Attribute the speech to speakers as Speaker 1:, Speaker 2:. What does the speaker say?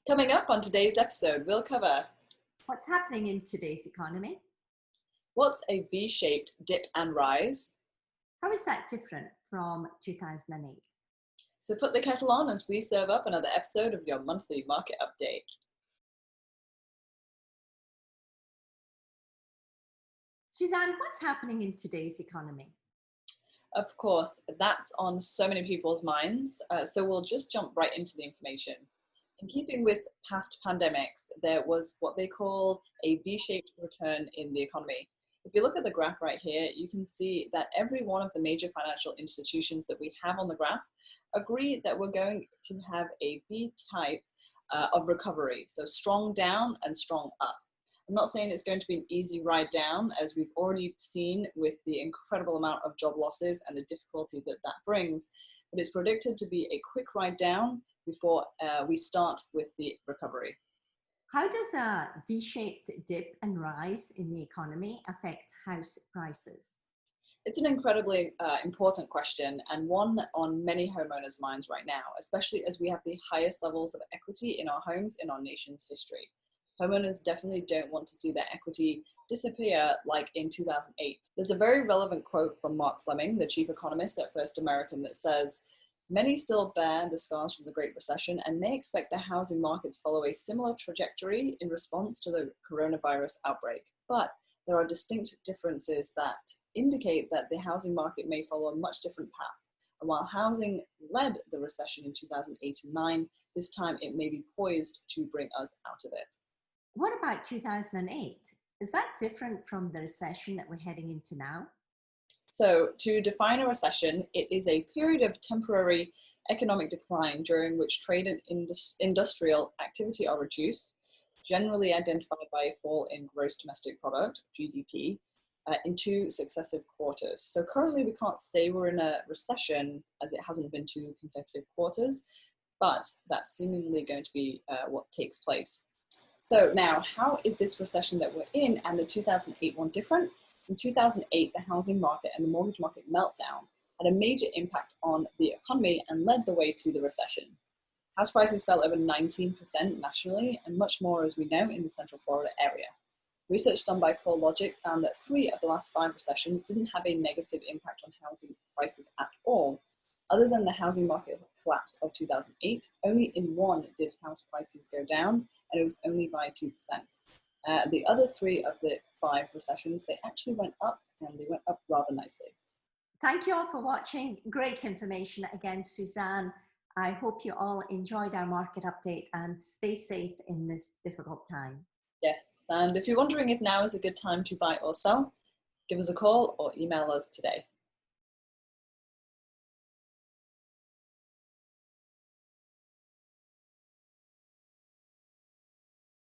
Speaker 1: Coming up on today's episode, we'll cover
Speaker 2: What's happening in today's economy?
Speaker 1: what's a V-shaped dip and rise.
Speaker 2: How is that different from 2008?
Speaker 1: So put the kettle on as we serve up another episode of your monthly market update.
Speaker 2: Suzanne, what's happening in today's economy?
Speaker 1: Of course, that's on so many people's minds, so we'll just jump right into the information. In keeping with past pandemics, there was what they call a V-shaped return in the economy. If you look at the graph right here, you can see that every one of the major financial institutions that we have on the graph agree that we're going to have a V-type of recovery. So strong down and strong up. I'm not saying it's going to be an easy ride down, as we've already seen with the incredible amount of job losses and the difficulty that that brings, but it's predicted to be a quick ride down before we start with the recovery.
Speaker 2: How does a V-shaped dip and rise in the economy affect house prices?
Speaker 1: It's an incredibly important question, and one on many homeowners' minds right now, especially as we have the highest levels of equity in our homes in our nation's history. Homeowners definitely don't want to see their equity disappear like in 2008. There's a very relevant quote from Mark Fleming, the chief economist at First American, that says, "Many still bear the scars from the Great Recession and may expect the housing market to follow a similar trajectory in response to the coronavirus outbreak. But there are distinct differences that indicate that the housing market may follow a much different path. And while housing led the recession in 2008 and 9, this time it may be poised to bring us out of it."
Speaker 2: What about 2008? Is that different from the recession that we're heading into now?
Speaker 1: So to define a recession, it is a period of temporary economic decline during which trade and industrial activity are reduced, generally identified by a fall in gross domestic product, GDP, in two successive quarters. So currently we can't say we're in a recession as it hasn't been two consecutive quarters, but that's seemingly going to be what takes place. So now, how is this recession that we're in and the 2008 one different? In 2008, the housing market and the mortgage market meltdown had a major impact on the economy and led the way to the recession. House prices fell over 19% nationally and much more, as we know, in the Central Florida area. Research done by CoreLogic found that 3 of the last 5 recessions didn't have a negative impact on housing prices at all. Other than the housing market collapse of 2008, only in one did house prices go down, and it was only by 2%. The other 3 of the 5 recessions, they actually went up, and they went up rather nicely.
Speaker 2: Thank you all for watching. Great information again, Suzanne. I hope you all enjoyed our market update and stay safe in this difficult time.
Speaker 1: Yes, and if you're wondering if now is a good time to buy or sell, give us a call or email us today.